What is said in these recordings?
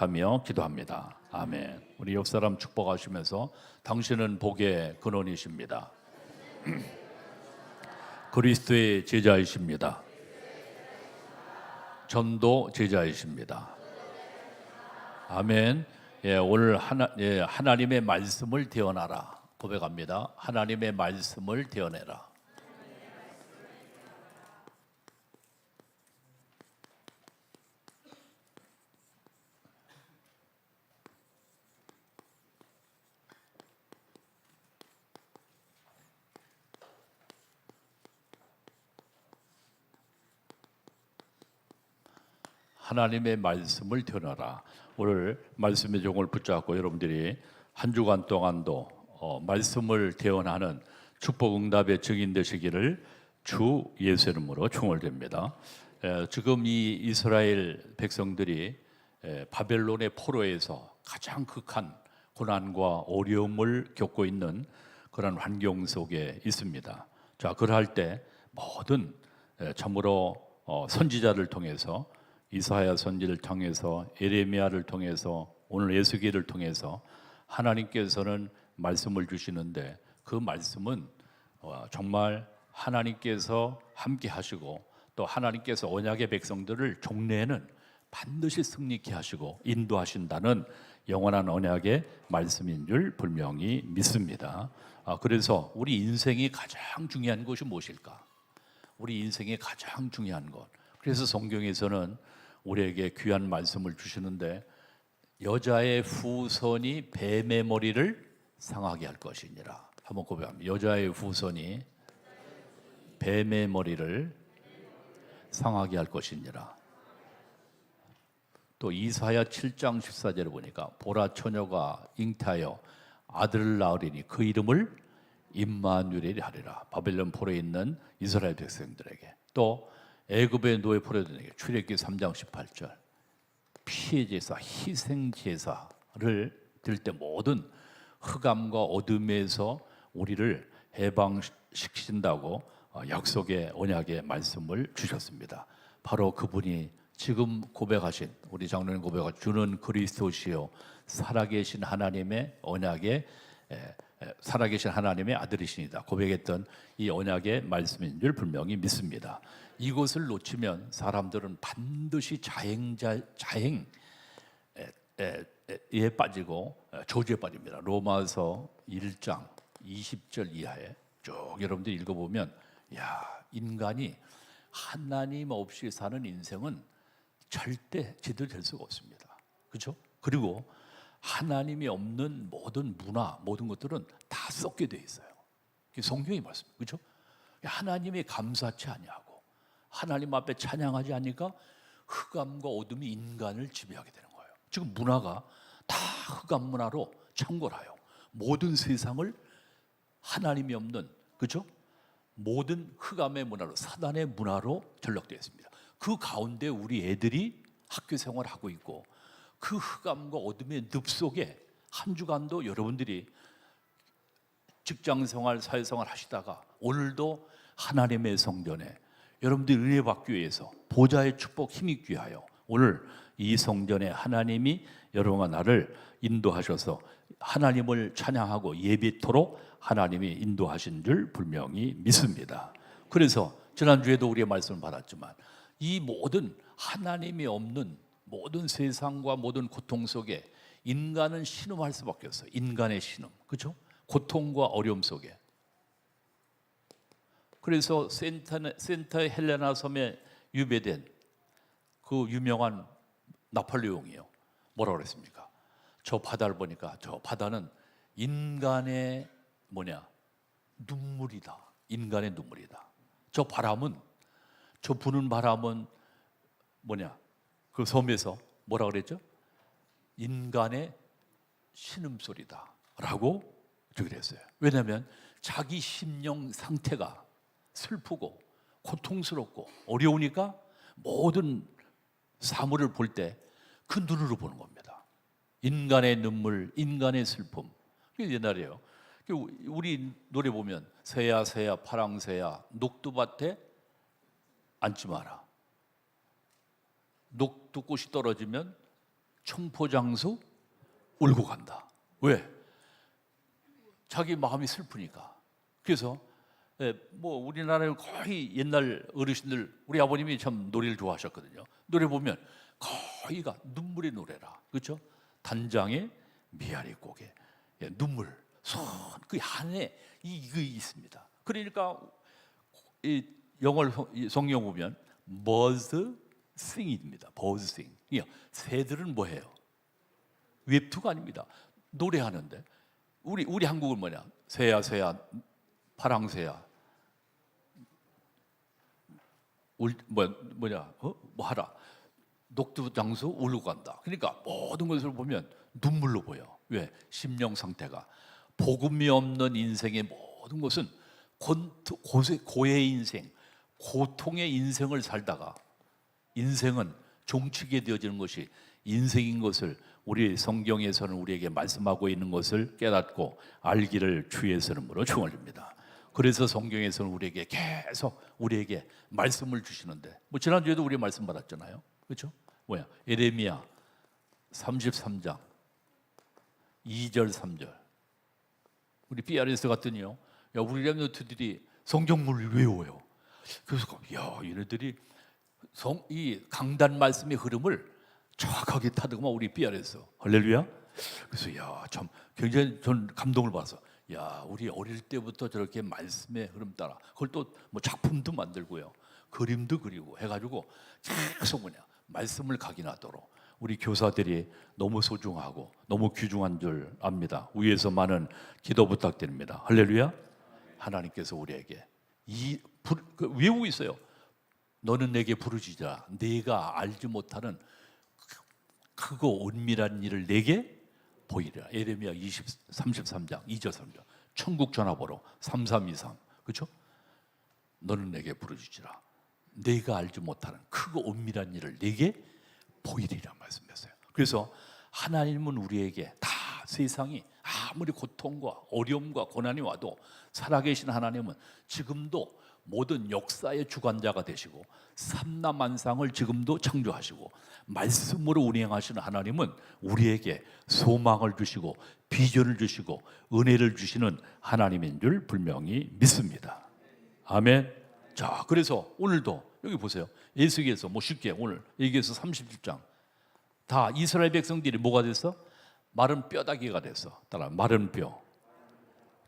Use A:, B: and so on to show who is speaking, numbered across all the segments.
A: 하며 기도합니다. 아멘. 우리 옆 사람 축복하시면서 당신은 복의 근원이십니다. 그리스도의 제자이십니다. 전도 제자이십니다. 아멘. 오늘 하나님의 말씀을 대언하라 고백합니다. 하나님의 말씀을 대언해라. 하나님의 말씀을 대언하라. 오늘 말씀의 종을 붙잡고 여러분들이 한 주간 동안도 말씀을 대언하는 축복 응답의 증인 되시기를 주 예수 이름으로 축원드립니다. 지금 이 이스라엘 백성들이 바벨론의 포로에서 가장 극한 고난과 어려움을 겪고 있는 그런 환경 속에 있습니다. 자, 그럴 때 모든 참으로 선지자를 통해서 이사야 선지를 통해서 예레미야를 통해서 오늘 예수기를 통해서 하나님께서는 말씀을 주시는데 그 말씀은 정말 하나님께서 함께 하시고 또 하나님께서 언약의 백성들을 종래에는 반드시 승리케 하시고 인도하신다는 영원한 언약의 말씀인 줄 분명히 믿습니다. 그래서 우리 인생이 가장 중요한 것이 무엇일까? 우리 인생의 가장 중요한 것. 그래서 성경에서는 우리에게 귀한 말씀을 주시는데 여자의 후손이 뱀의 머리를 상하게 할 것이니라. 한번 고백합니다. 여자의 후손이 뱀의 머리를 상하게 할 것이니라. 또 이사야 7장 14절에 보니까 보라 처녀가 잉태하여 아들을 낳으리니 그 이름을 임마누엘이라 하리라. 바벨론 포로에 있는 이스라엘 백성들에게 또 애굽의 노예 포로들에게 출애굽기 3장 18절 피의 제사, 희생 제사를 드릴 때 모든 흑암과 어둠에서 우리를 해방시킨다고 약속의 언약의 말씀을 주셨습니다. 바로 그분이 지금 고백하신 우리 장로님 고백하신 주는 그리스도시요 살아계신 하나님의 언약의 살아계신 하나님의 아들이시니다 고백했던 이 언약의 말씀인 줄 분명히 믿습니다. 이것을 놓치면 사람들은 반드시 자행에 빠지고 저주에 빠집니다. 로마서 1장 20절 이하에 쭉 여러분들 읽어보면 인간이 하나님 없이 사는 인생은 절대 제대로 될 수가 없습니다. 그렇죠? 그리고 하나님이 없는 모든 문화, 모든 것들은 다 썩게 돼 있어요. 성경이 말씀입니다. 그렇죠? 하나님이 감사치 아니하고 하나님 앞에 찬양하지 않으니까 흑암과 어둠이 인간을 지배하게 되는 거예요. 지금 문화가 다 흑암 문화로 창궐하여 모든 세상을 하나님이 없는, 그렇죠? 모든 흑암의 문화로, 사단의 문화로 전락되어 있습니다. 그 가운데 우리 애들이 학교 생활을 하고 있고 그 흑암과 어둠의 늪 속에 한 주간도 여러분들이 직장생활, 사회생활 하시다가 오늘도 하나님의 성전에 여러분들이 은혜 받기 위해서 보좌의 축복 힘입기 위하여 오늘 이 성전에 하나님이 여러분과 나를 인도하셔서 하나님을 찬양하고 예배토록 하나님이 인도하신 줄 분명히 믿습니다. 그래서 지난주에도 우리의 말씀을 받았지만 이 모든 하나님이 없는 모든 세상과 모든 고통 속에 인간은 신음할 수밖에 없어요. 인간의 신음, 그렇죠? 고통과 어려움 속에. 그래서 센터 헬레나 섬에 유배된 그 유명한 나폴레옹이요. 뭐라고 그랬습니까? 저 바다를 보니까 저 바다는 인간의 눈물이다. 인간의 눈물이다. 저 바람은, 저 부는 바람은 그 섬에서 뭐라고 그랬죠? 인간의 신음소리다 라고 주기로 했어요. 왜냐하면 자기 심령 상태가 슬프고 고통스럽고 어려우니까 모든 사물을 볼 때 그 눈으로 보는 겁니다. 인간의 눈물, 인간의 슬픔. 옛날에요. 우리 노래 보면 새야 새야 파랑새야 녹두밭에 앉지 마라. 녹두꽃이 떨어지면 청포장수 울고 간다. 왜? 자기 마음이 슬프니까. 그래서 뭐 우리나라에 거의 옛날 어르신들, 우리 아버님이 참 노래를 좋아하셨거든요. 노래 보면 거의가 눈물의 노래라, 그렇죠? 단장의 미아리 고개, 눈물, 손, 그 안에 이거 있습니다. 그러니까 이 영어를 성경 보면 bird sing입니다. bird sing. 새들은 뭐해요? 웹투가 아닙니다. 노래하는데 우리 한국은 뭐냐? 새야 새야 파랑새야 뭐냐 뭐 하라 녹두장수 울고 간다. 그러니까 모든 것을 보면 눈물로 보여. 왜? 심령 상태가 복음이 없는 인생의 모든 것은 고의 인생, 고통의 인생을 살다가 인생은 종치게 되어지는 것이 인생인 것을 우리 성경에서는 우리에게 말씀하고 있는 것을 깨닫고 알기를 주의 이름으로 축원합니다. 그래서 성경에서는 우리에게 계속 우리에게 말씀을 주시는데, 뭐 지난주에도 우리 말씀 받았잖아요, 그렇죠? 뭐야? 예레미야 33장 2절 3절. 우리 BRS 갔더니요, 야, 우리 랩런트들이 성경문을 외워요. 그래서 야, 얘네들이 이 강단 말씀의 흐름을 정확하게 타더구만, 우리 BRS. 할렐루야. 그래서 야, 참 굉장히 전 감동을 받아서, 야, 우리 어릴 때부터 저렇게 말씀의 흐름 따라, 그걸 또 뭐 작품도 만들고요, 그림도 그리고 해가지고 계속 뭐냐 말씀을 각인하도록 우리 교사들이 너무 소중하고 너무 귀중한 줄 압니다. 위에서 많은 기도 부탁드립니다. 할렐루야. 하나님께서 우리에게 외우고 있어요. 너는 내게 부르짖으라. 내가 알지 못하는 크고 은밀한 일을 내게 보이리라. 예레미야 33장 2절 3절. 천국 전화번호 3323. 그렇죠? 너는 내게 부르짖으라. 내가 알지 못하는 크고 은밀한 일을 내게 보이리라 말씀했어요. 그래서 하나님은 우리에게 다 세상이 아무리 고통과 어려움과 고난이 와도 살아계신 하나님은 지금도 모든 역사의 주관자가 되시고 삼라만상을 지금도 창조하시고 말씀으로 운행하시는 하나님은 우리에게 소망을 주시고 비전을 주시고 은혜를 주시는 하나님인 줄 분명히 믿습니다. 아멘. 자, 그래서 오늘도 여기 보세요. 예수께서 뭐 쉽게 오늘 여기에서 37장 다 이스라엘 백성들이 뭐가 됐어? 마른 뼈다귀가 됐어. 따라 마른 뼈.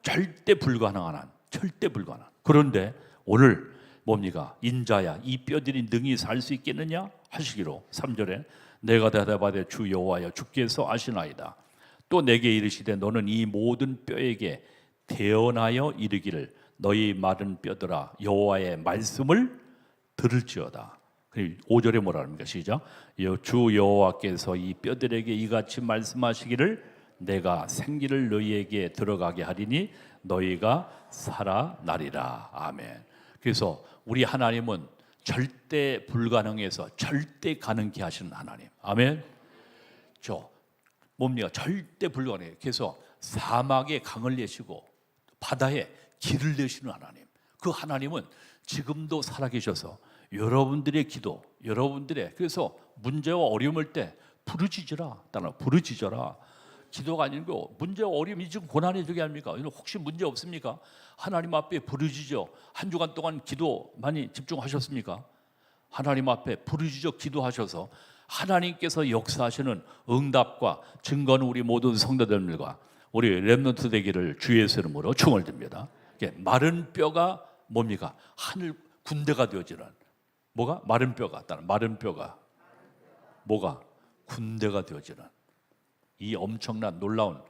A: 절대 불가능한 한, 절대 불가능. 그런데 오늘 뭡니까? 인자야, 이 뼈들이 능히 살 수 있겠느냐 하시기로 3절에 내가 대답하되 주 여호와여 주께서 아시나이다. 또 내게 이르시되 너는 이 모든 뼈에게 대언하여 이르기를 너희 마른 뼈들아 여호와의 말씀을 들을지어다. 5절에 뭐라 합니까? 시작. 주 여호와께서 이 뼈들에게 이같이 말씀하시기를 내가 생기를 너희에게 들어가게 하리니 너희가 살아나리라. 아멘. 그래서 우리 하나님은 절대 불가능해서 절대 가능케 하시는 하나님. 아멘. 저 뭡니까? 절대 불가능해. 그래서 사막에 강을 내시고 바다에 길을 내시는 하나님. 그 하나님은 지금도 살아계셔서 여러분들의 기도, 여러분들의 그래서 문제와 어려움일 때 부르짖으라. 따라 부르짖어라. 기도가 아니고 문제와 어려움이 지금 고난이 되게 합니까? 혹시 문제 없습니까? 하나님 앞에 부르짖어. 한 주간 동안 기도 많이 집중하셨습니까? 하나님 앞에 부르짖어 기도하셔서 하나님께서 역사하시는 응답과 증거는 우리 모든 성도들과 우리 렘넌트 되기를 주의 이름으로 축원드립니다. 마른 뼈가 뭡니까? 하늘 군대가 되어지는 뭐가? 마른 뼈가 따라 마른 뼈가 뭐가? 군대가 되어지는 이 엄청난 놀라운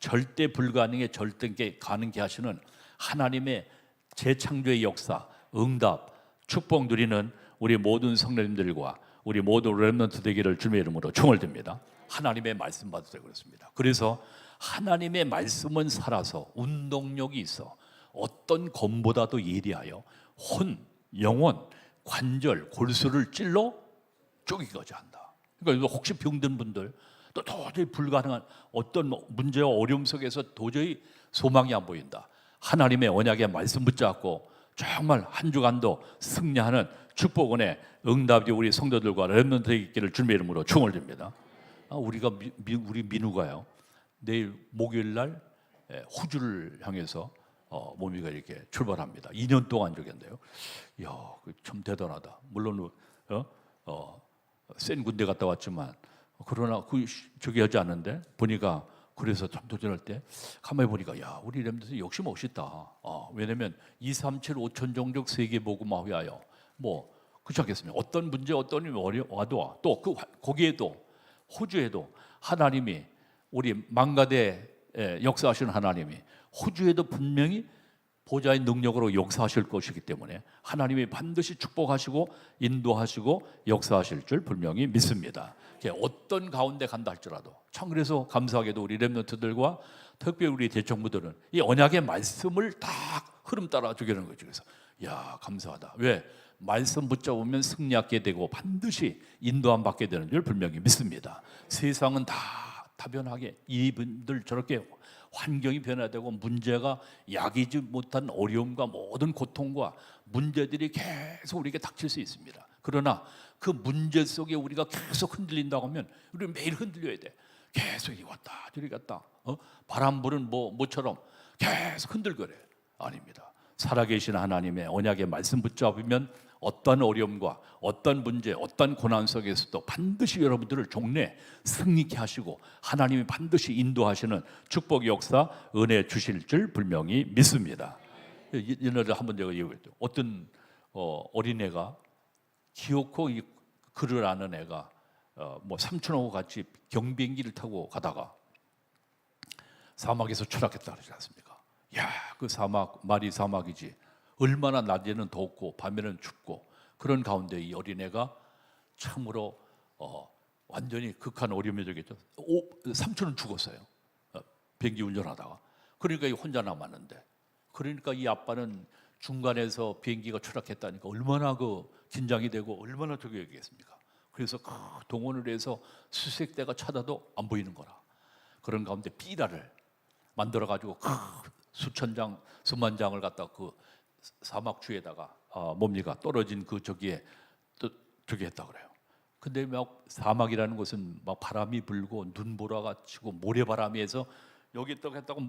A: 절대 불가능에 절대 가능케 하시는 하나님의 재창조의 역사, 응답, 축복 누리는 우리 모든 성도님들과 우리 모든 렘넌트 되기를 주님의 이름으로 축원드립니다. 하나님의 말씀 받으세요. 그렇습니다. 그래서 하나님의 말씀은 살아서 운동력이 있어 어떤 검보다도 예리하여 혼, 영혼, 관절, 골수를 찔러 쪼개고자 한다. 그러니까 혹시 병든 분들 또 도저히 불가능한 어떤 문제와 어려움 속에서 도저히 소망이 안 보인다. 하나님의 언약의 말씀 붙잡고 정말 한 주간도 승리하는 축복원의 응답이 우리 성도들과 렘넌트에 있기를 주님의 이름으로 축원을 드립니다. 우리가 우리 민우가요. 내일 목요일 날 호주를 향해서 모미가 이렇게 출발합니다. 2년 동안 저기인데요. 이야, 참 대단하다. 물론 센 군대 갔다 왔지만 그러나 저기 하지 않는데 보니까 그래서 참 도전할 때 가만히 보니까 야, 우리 렘넌트 역시 멋있다. 왜냐면 237 5천 종족 세계 복음화 위하여 뭐 그렇지 않겠습니까? 어떤 문제 어떤 일이 와도 또 거기에도 호주에도 하나님이 우리 망가대 역사하시는 하나님이 호주에도 분명히 보좌의 능력으로 역사하실 것이기 때문에 하나님이 반드시 축복하시고 인도하시고 역사하실 줄 분명히 믿습니다. 어떤 가운데 간다 할지라도 참 그래서 감사하게도 우리 렘넌트들과 특별히 우리 대청부들은 이 언약의 말씀을 다 흐름 따라 주기는 거죠. 그래서 야, 감사하다. 왜? 말씀 붙잡으면 승리하게 되고 반드시 인도함 받게 되는 줄 분명히 믿습니다. 세상은 다 다변하게 이분들 저렇게 환경이 변화되고 문제가 야기지 못한 어려움과 모든 고통과 문제들이 계속 우리에게 닥칠 수 있습니다. 그러나 그 문제 속에 우리가 계속 흔들린다고 하면 우리는 매일 흔들려야 돼. 계속 이리 왔다 저리 갔다 바람 부는 모처럼 계속 흔들거려. 아닙니다. 살아계신 하나님의 언약의 말씀 붙잡으면 어떤 어려움과 어떤 문제, 어떤 고난 속에서도 반드시 여러분들을 종래 승리케 하시고 하나님이 반드시 인도하시는 축복 역사, 은혜 주실 줄 분명히 믿습니다. 옛날에 한번 제가 얘기했죠. 어떤 어린애가 기어코 이 글을 아는 애가 뭐 삼촌하고 같이 경비행기를 타고 가다가 사막에서 추락했다 그러지 않습니까? 야, 그 사막 말이 사막이지. 얼마나 낮에는 덥고 밤에는 춥고 그런 가운데 이 어린애가 참으로 완전히 극한 어려움에 들겠죠. 삼촌은 죽었어요. 비행기 운전하다가. 그러니까 혼자 남았는데. 그러니까 이 아빠는 중간에서 비행기가 추락했다니까 얼마나 그 긴장이 되고 얼마나 저기 얘기겠습니까? 그래서 동원을 해서 수색대가 찾아도 안 보이는 거라. 그런 가운데 삐라를 만들어 가지고 수천 장, 수만 장을 갖다 그 사막 주에다가 뭡니까 떨어진 그 저기에 또 저기 했다 그래요. 근데 막 사막이라는 것은 막 바람이 불고 눈보라가 치고 모래바람이 해서 여기 또 했다고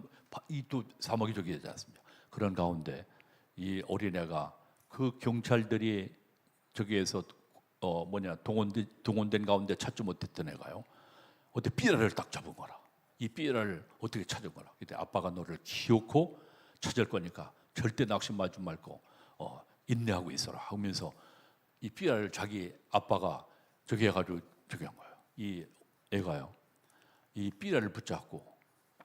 A: 이 또 사막이 저기 되지 않습니까? 그런 가운데 이 어린애가 그 경찰들이 저기에서 동원된 가운데 찾지 못했던 애가요. 어때 삐라를 딱 잡은 거라. 이 삐라를 어떻게 찾은 거라. 그때 아빠가 너를 기어코 찾을 거니까 절대 낙심하지 말고 인내하고 있어라 하면서 이 삐라를 자기 아빠가 저기 해가지고 저기 한 거예요. 이 애가요. 이 삐라를 붙잡고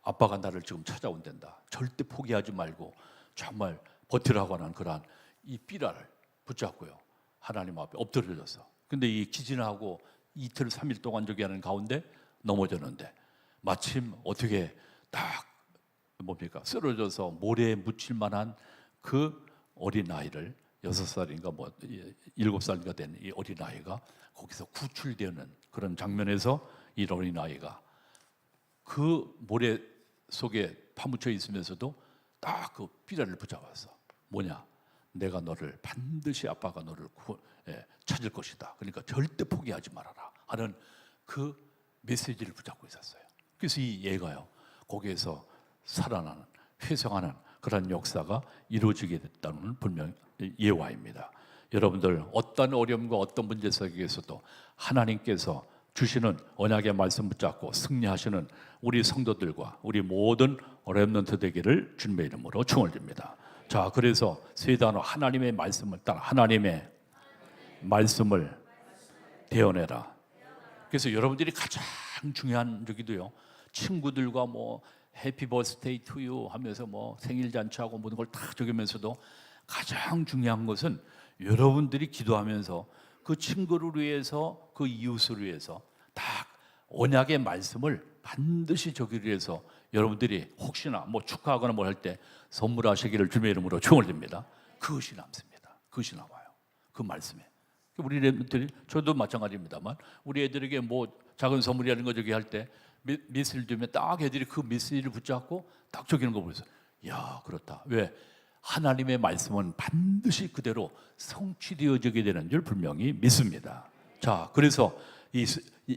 A: 아빠가 나를 지금 찾아온단다. 절대 포기하지 말고 정말 버티라고 하는 그러한 이 삐라를 붙잡고요. 하나님 앞에 엎드려졌어. 근데 이 기진하고 이틀 3일 동안 저기 하는 가운데 넘어졌는데 마침 어떻게 딱 뭡니까 쓰러져서 모래에 묻힐 만한 그 어린 아이를 6살인가 뭐 7살인가 된 이 어린 아이가 거기서 구출되는 그런 장면에서 이 어린 아이가 그 모래 속에 파묻혀 있으면서도 딱 그 삐라를 붙잡았어. 뭐냐? 내가 너를 반드시 아빠가 너를 찾을 것이다. 그러니까 절대 포기하지 말아라 하는 그 메시지를 붙잡고 있었어요. 그래서 이 얘가요 거기에서 살아나는 회생하는 그런 역사가 이루어지게 됐다는 분명 예화입니다. 여러분들 어떤 어려움과 어떤 문제 속에서도 하나님께서 주시는 언약의 말씀 붙잡고 승리하시는 우리 성도들과 우리 모든 렘넌트 되기를 주님의 이름으로 축원드립니다. 자, 그래서 세 단어 하나님의 말씀을 따라 하나님의 말씀을 대언해라. 그래서 여러분들이 가장 중요한 저기도요. 친구들과 뭐 해피 버스데이 투 유 하면서 뭐 생일 잔치하고 모든 걸 다 적으면서도 가장 중요한 것은 여러분들이 기도하면서 그 친구를 위해서 그 이웃을 위해서 딱 언약의 말씀을 반드시 저기를 위해서 여러분들이 혹시나 뭐 축하하거나 뭘 할 때 선물하시기를 주님의 이름으로 축원드립니다. 그것이 남습니다. 그것이 남아요. 그 말씀에. 우리 애들이 저도 마찬가지입니다만 우리 애들에게 뭐 작은 선물이라는 거 저기 할 때 메시지를 주면 딱 애들이 그 메시지를 붙잡고 딱 적이는 거 보면서 야 그렇다. 왜? 하나님의 말씀은 반드시 그대로 성취되어지게 되는 줄 분명히 믿습니다. 자, 그래서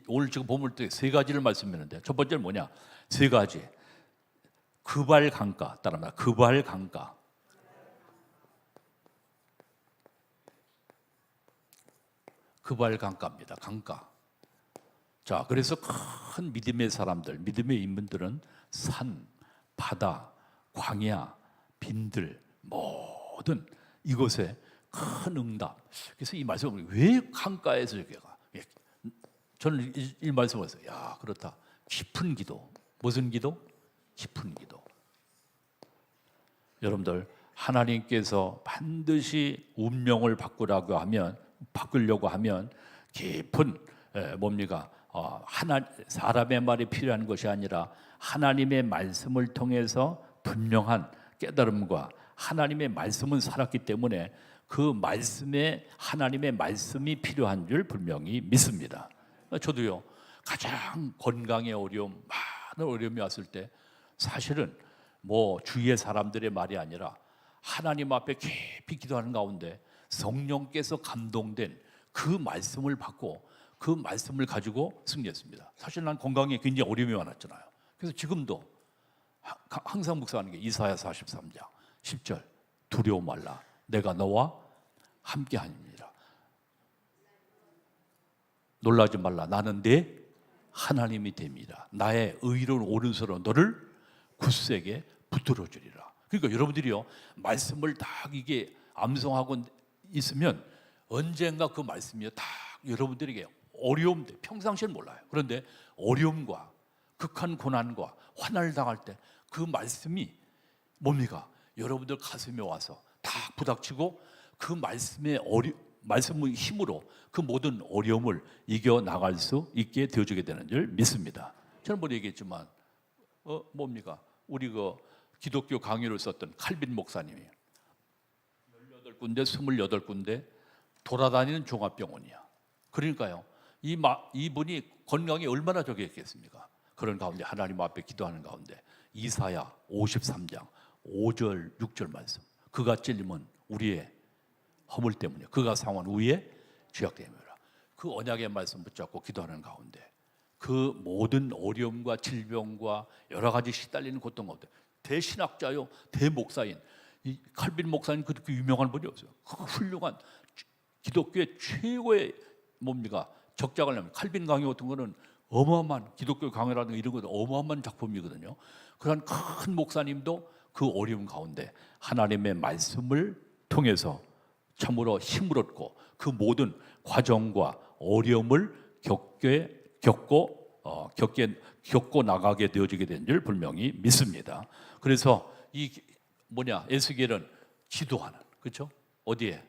A: 오늘 지금 본문 때 세 가지를 말씀했는데 첫 번째는 뭐냐? 세 가지. 그발 강가 따라합니다. 그발 강가. 그발 강가입니다. 강가. 자, 그래서 큰 믿음의 사람들, 믿음의 인물들은 산, 바다, 광야, 빈들 모든 이곳에 큰 응답. 그래서 이 말씀을 왜 강가에서 이렇게 가? 저는 이 말씀을 해서 야, 그렇다. 깊은 기도. 무슨 기도? 깊은 기도. 여러분들, 하나님께서 반드시 운명을 바꾸려고 하면 깊은 뭡니까? 사람의 말이 필요한 것이 아니라 하나님의 말씀을 통해서 분명한 깨달음과 하나님의 말씀은 살았기 때문에 그 말씀에 하나님의 말씀이 필요한 줄 분명히 믿습니다. 저도요, 가장 건강에 어려움, 많은 어려움이 왔을 때 사실은 뭐 주위의 사람들의 말이 아니라 하나님 앞에 깊이 기도하는 가운데 성령께서 감동된 그 말씀을 받고 그 말씀을 가지고 승리했습니다. 사실 난 건강에 굉장히 어려움이 많았잖아요. 그래서 지금도 항상 묵상하는 게 이사야 43장 10절 두려워 말라 내가 너와 함께하니라. 놀라지 말라 나는 네 하나님이 됨이라. 나의 의로운 오른손으로 너를 굳세게 붙들어 주리라. 그러니까 여러분들이요, 말씀을 딱 이게 암송하고 있으면 언젠가 그 말씀이 딱 여러분들에게 어려움들, 평상시엔 몰라요. 그런데 어려움과 극한 고난과 환난을 당할 때 그 말씀이 뭡니까? 여러분들 가슴에 와서 딱 부닥치고 그 말씀의 힘으로 그 모든 어려움을 이겨나갈 수 있게 되어주게 되는 줄 믿습니다. 저는 뭐 얘기했지만 뭡니까? 우리 그 기독교 강의를 썼던 칼빈 목사님이 18군데 28군데 돌아다니는 종합병원이야. 그러니까요, 이분이 건강이 얼마나 저기했겠습니까? 그런 가운데 하나님 앞에 기도하는 가운데 이사야 53장 5절 6절 말씀, 그가 찔림은 우리의 허물 때문에 그가 상한 우리의 죄악 때문이라. 그 언약의 말씀 붙잡고 기도하는 가운데 그 모든 어려움과 질병과 여러 가지 시달리는 고통 가운데 대신학자요 대목사인 이 칼빈 목사님, 그렇게 유명한 분이 없어요. 그 훌륭한 기독교의 최고의 뭡니까? 적작을 내면 칼빈 강의 같은 거는 어마어마한 기독교 강의라든가 이런 것도 어마어마한 작품이거든요. 그런 큰 목사님도 그 어려움 가운데 하나님의 말씀을 통해서 참으로 힘을 얻고 그 모든 과정과 어려움을 겪고 나가게 되어지게 된 줄 분명히 믿습니다. 그래서 이 에스겔은 기도하는, 그렇죠? 어디에?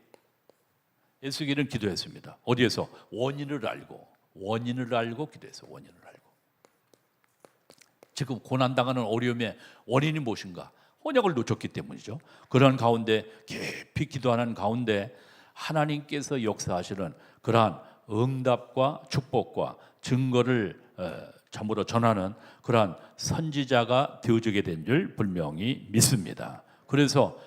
A: 에스겔은 기도했습니다. 어디에서? 원인을 알고 기도해서 원인을 알고. 지금 고난당하는 어려움의 원인이 무엇인가? 언약을 놓쳤기 때문이죠. 그런 가운데 깊이 기도하는 가운데 하나님께서 역사하시는 그러한 응답과 축복과 증거를 참으로 전하는 그러한 선지자가 되어지게 된 줄 분명히 믿습니다. 그래서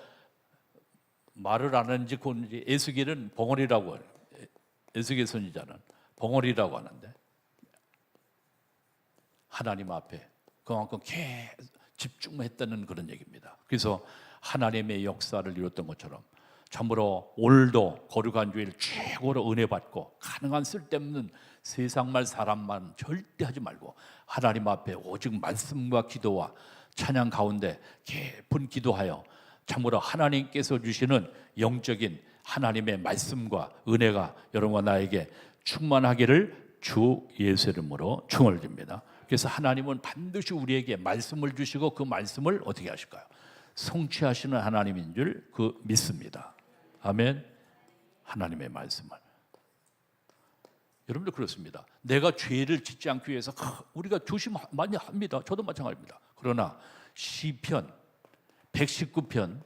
A: 말을 안 하는지 에스겔은 벙어리라고 해요. 에스겔 선지자는 벙어리라고 하는데 하나님 앞에 그만큼 집중했다는 그런 얘기입니다. 그래서 하나님의 역사를 이뤘던 것처럼 참으로 오늘도 거룩한 주일 최고로 은혜 받고 가능한 쓸데없는 세상말 사람만 절대 하지 말고 하나님 앞에 오직 말씀과 기도와 찬양 가운데 깊은 기도하여 참으로 하나님께서 주시는 영적인 하나님의 말씀과 은혜가 여러분과 나에게 충만하기를 주 예수 이름으로 축원을 드립니다. 그래서 하나님은 반드시 우리에게 말씀을 주시고 그 말씀을 어떻게 하실까요? 성취하시는 하나님인 줄 믿습니다. 아멘. 하나님의 말씀을 여러분들 그렇습니다. 내가 죄를 짓지 않기 위해서 우리가 조심 많이 합니다. 저도 마찬가지입니다. 그러나 시편 119편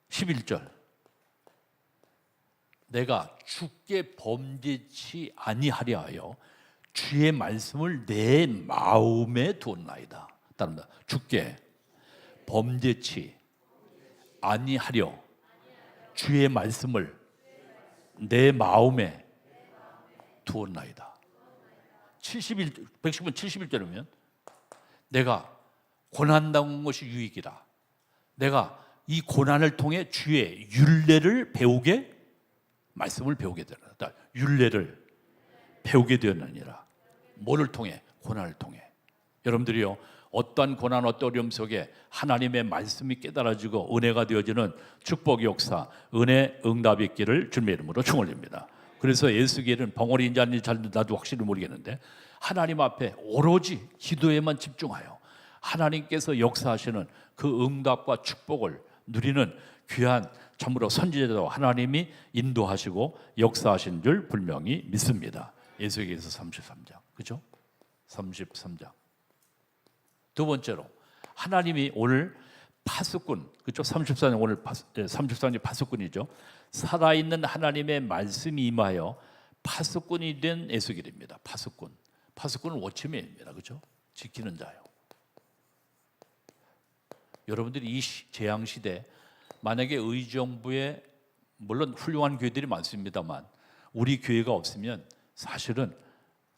A: 11절 내가 주께 범죄치 아니하려 하여 주의 말씀을 내 마음에 두었나이다. 따릅니다. 주께 범죄치 아니하려 주의 말씀을 내 마음에 두었나이다. 110분 71절이면 내가 고난당한 것이 유익이다. 내가 이 고난을 통해 주의 율례를 배우게, 말씀을 배우게 되었다. 율례를 배우게 되었느니라. 뭐를 통해? 고난을 통해. 여러분들이요, 어떠한 고난, 어떤 어려움 속에 하나님의 말씀이 깨달아지고 은혜가 되어지는 축복의 역사, 은혜 응답이 있기를 주님의 이름으로 축원합니다. 그래서 예수께는 벙어리인지 아닌지 잘 나도 확실히 모르겠는데 하나님 앞에 오로지 기도에만 집중하여 하나님께서 역사하시는 그 응답과 축복을 누리는 귀한 참으로 선지자로 하나님이 인도하시고 역사하신 줄 분명히 믿습니다. 에스겔서 33장, 그죠? 33장. 두 번째로 하나님이 오늘 파수꾼, 그죠? 34장 오늘 34장이 파수꾼이죠. 살아있는 하나님의 말씀이 임하여 파수꾼이 된 에스겔입니다. 파수꾼. 파수꾼은 워치맨입니다. 그죠? 지키는 자요. 여러분들이 이 재앙 시대 만약에 의정부에 물론 훌륭한 교회들이 많습니다만 우리 교회가 없으면 사실은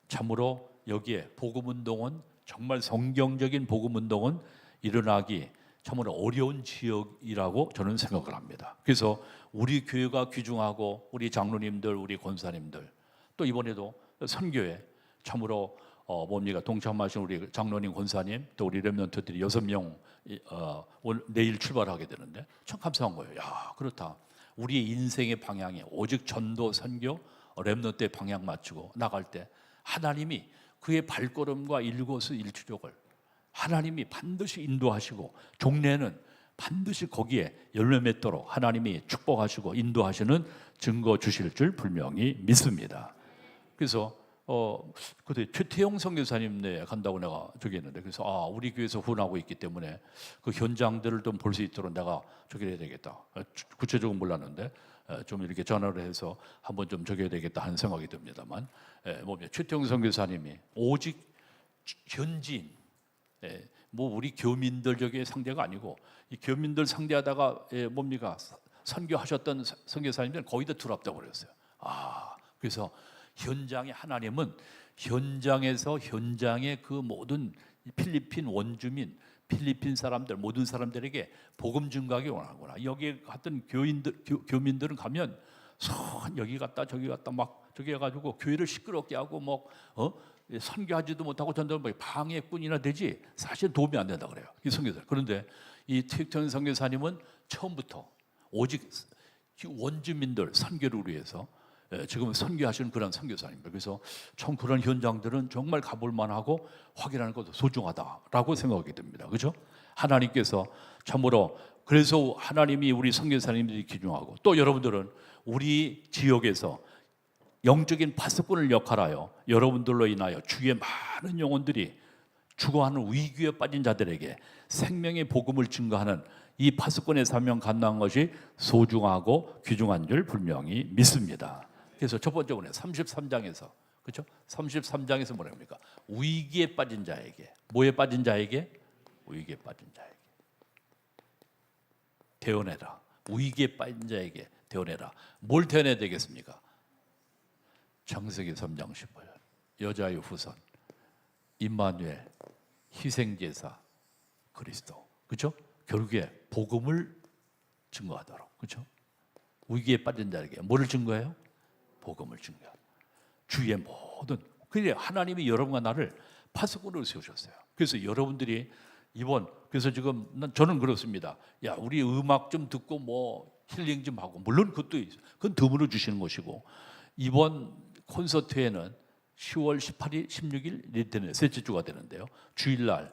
A: 참으로 여기에 복음운동은 정말 성경적인 복음운동은 일어나기 참으로 어려운 지역이라고 저는 생각을 합니다. 그래서 우리 교회가 귀중하고 우리 장로님들, 우리 권사님들 또 이번에도 선교회 참으로 뭡니까 동참하신 우리 장로님, 권사님 또 우리 렘넌트들이 6명 오늘 내일 출발하게 되는데 참 감사한 거예요. 야, 그렇다. 우리의 인생의 방향에 오직 전도, 선교, 렘넌트의 방향 맞추고 나갈 때 하나님이 그의 발걸음과 일거수일투족을 하나님이 반드시 인도하시고 종래는 반드시 거기에 열매 맺도록 하나님이 축복하시고 인도하시는 증거 주실 줄 분명히 믿습니다. 그래서 그때 최태용 선교사님네 간다고 내가 저기 했는데 그래서 우리 교회에서 후원하고 있기 때문에 그 현장들을 좀 볼 수 있도록 내가 저기 해야 되겠다. 구체적으로 몰랐는데 좀 이렇게 전화를 해서 한번 좀 저기 해야 되겠다 하는 생각이 듭니다만 최태용 선교사님이 오직 현지인 뭐 우리 교민들 저기 상대가 아니고 이 교민들 상대하다가 뭡니까 선교하셨던 선교사님들은 거의 다 들어왔다고 그랬어요. 그래서 현장에 하나님은 현장에서 현장의 그 모든 필리핀 원주민, 필리핀 사람들 모든 사람들에게 복음 증가하기 원하구나. 여기에 갔던 교민들은 가면 여기 갔다 저기 갔다 막 저기 해가지고 교회를 시끄럽게 하고 뭐 선교하지도 못하고 전도 방해꾼이나 되지 사실 도움이 안 된다 그래요. 이 선교사. 그런데 이 최태원 선교사님은 처음부터 오직 원주민들 선교를 위해서 지금 선교하시는 그런 선교사입니다. 그래서 참 그런 현장들은 정말 가볼 만하고 확인하는 것도 소중하다라고 생각하게 됩니다. 그렇죠? 하나님께서 참으로 그래서 하나님이 우리 선교사님들이 기중하고 또 여러분들은 우리 지역에서 영적인 파수꾼을 역할하여 여러분들로 인하여 주의 많은 영혼들이 죽어하는 위기에 빠진 자들에게 생명의 복음을 증거하는 이 파수꾼의 사명 감당한 것이 소중하고 귀중한 줄 분명히 믿습니다. 그래서 첫 번째 오늘 33장에서 그렇죠? 33장에서 뭐라 합니까? 위기에 빠진 자에게 뭐에 빠진 자에게? 위기에 빠진 자에게 대언해라. 위기에 빠진 자에게 대언해라. 뭘 대언해야 되겠습니까? 창세기 3장 15절 여자의 후손 임마누엘 희생제사 그리스도 그렇죠? 결국에 복음을 증거하도록 그렇죠? 위기에 빠진 자에게 뭐를 증거해요? 복음을 증거. 주의 모든 그래 하나님이 여러분과 나를 파수꾼으로 세우셨어요. 그래서 여러분들이 그래서 지금 저는 그렇습니다. 야 우리 음악 좀 듣고 뭐 힐링 좀 하고 물론 그것도 있어요. 그건 덤으로 주시는 것이고 이번 콘서트에는 10월 18일, 16일 셋째 주가 되는데요. 주일날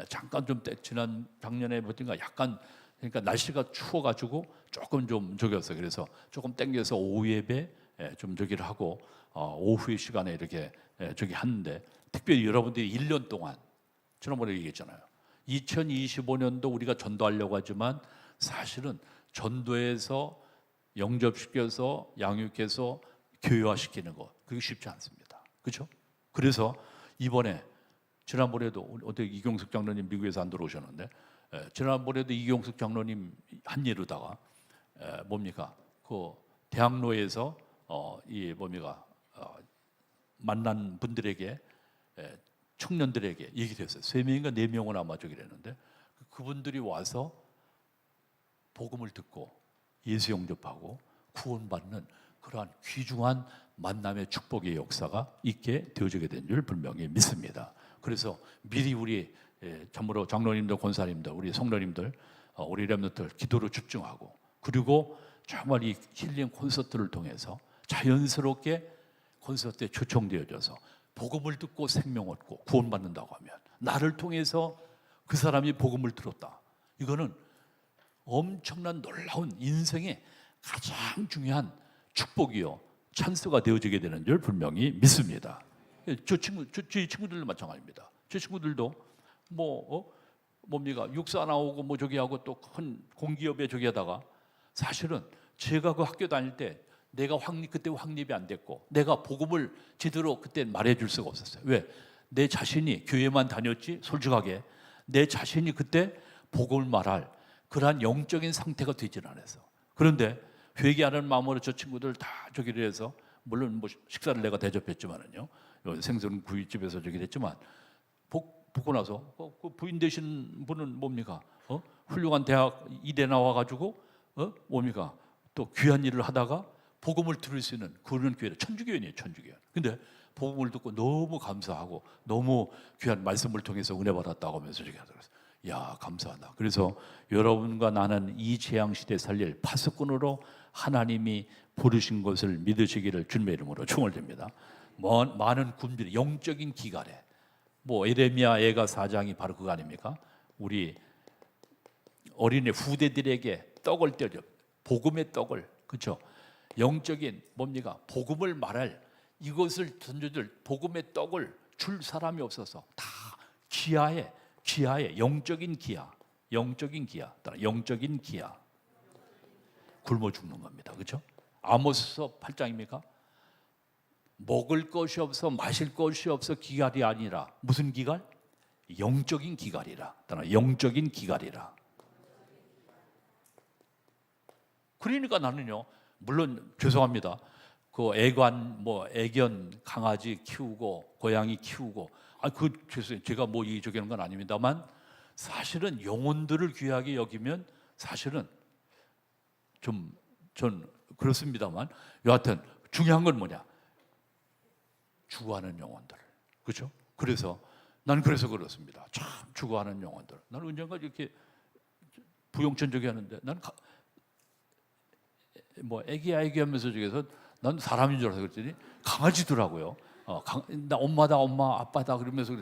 A: 잠깐 좀 지난 작년에 보니까 약간 그러니까 날씨가 추워가지고 조금 좀 저겼어요. 그래서 조금 땡겨서 오후 예배 좀 저기를 하고 오후의 시간에 이렇게 저기 하는데 특별히 여러분들이 1년 동안 지난번에 얘기했잖아요. 2025년도 우리가 전도하려고 하지만 사실은 전도에서 영접시켜서 양육해서 교회화시키는 거 그게 쉽지 않습니다. 그렇죠? 그래서 이번에 지난번에도 어떻게 이경숙 장로님 미국에서 안 들어오셨는데 지난번에도 이경숙 장로님 한 예로다가 뭡니까 그 대학로에서 이 뭡니까 만난 분들에게 청년들에게 얘기를 했어요. 3명인가 4명은 아마 저기를 했는데 그분들이 와서 복음을 듣고 예수 영접하고 구원받는 그러한 귀중한 만남의 축복의 역사가 있게 되어지게 된 줄 분명히 믿습니다. 그래서 미리 우리 참으로 장로님들, 권사님들, 우리 성도님들, 우리 렘넌트들 기도로 집중하고 그리고 정말 이 힐링 콘서트를 통해서 자연스럽게 콘서트에 초청되어져서 복음을 듣고 생명 얻고 구원받는다고 하면 나를 통해서 그 사람이 복음을 들었다. 이거는 엄청난 놀라운 인생의 가장 중요한 축복이요 찬스가 되어지게 되는 줄 분명히 믿습니다. 저희 친구들도 마찬가지입니다. 제 친구들도 뭡니까 육사 나오고 뭐 저기 하고 또 큰 공기업에 저기 하다가 사실은 제가 그 학교 다닐 때 내가 그때 확립이 안 됐고 내가 복음을 제대로 그때 말해줄 수가 없었어요. 왜? 내 자신이 교회만 다녔지 솔직하게 내 자신이 그때 복음을 말할 그러한 영적인 상태가 되지는 않았어. 그런데 회개하는 마음으로 저 친구들 다 저기를 해서 물론 뭐 식사를 내가 대접했지만은요 생선 구이집에서 저기를 했지만 보고 나서 그 부인 되신 분은 뭡니까? 훌륭한 대학 이대 나와가지고 뭡니까? 또 귀한 일을 하다가 복음을 들을 수 있는 그런 교회는 천주교회예요, 천주교회. 근데 복음을 듣고 너무 감사하고 너무 귀한 말씀을 통해서 은혜 받았다고 하면서 저기 하더라고요. 야, 감사하다. 그래서 여러분과 나는 이 재앙 시대 살릴 파수꾼으로 하나님이 부르신 것을 믿으시기를 주님의 이름으로 축원드립니다. 많은 군들이 영적인 기갈에 에레미야 예가 4장이 바로 그거 아닙니까? 우리 어린애 후대들에게 떡을 떼려 복음의 떡을 그렇죠? 영적인 뭡니까? 복음을 말할 이것을 던져줄 복음의 떡을 줄 사람이 없어서 다 기아에 영적인 기아 굶어 죽는 겁니다. 그렇죠? 아모스서 8장입니까? 먹을 것이 없어 마실 것이 없어 기갈이 아니라 무슨 기갈? 영적인 기갈이라. 영적인 기갈이라. 그러니까 나는요. 물론 죄송합니다. 그 애견 강아지 키우고 고양이 키우고 제가 저기 하는 건 아닙니다만 사실은 영혼들을 귀하게 여기면 사실은 전 그렇습니다만 여하튼 중요한 건 뭐냐? 죽어가는 영혼들, 그렇죠? 그래서 그렇습니다. 참 죽어가는 영혼들. 나는 언젠가 이렇게 부용천 저기 하는데 난 애기 하면서 저기서 난 사람인 줄 알아서 그랬더니 강아지더라고요. 나 엄마다 엄마 아빠다 그러면서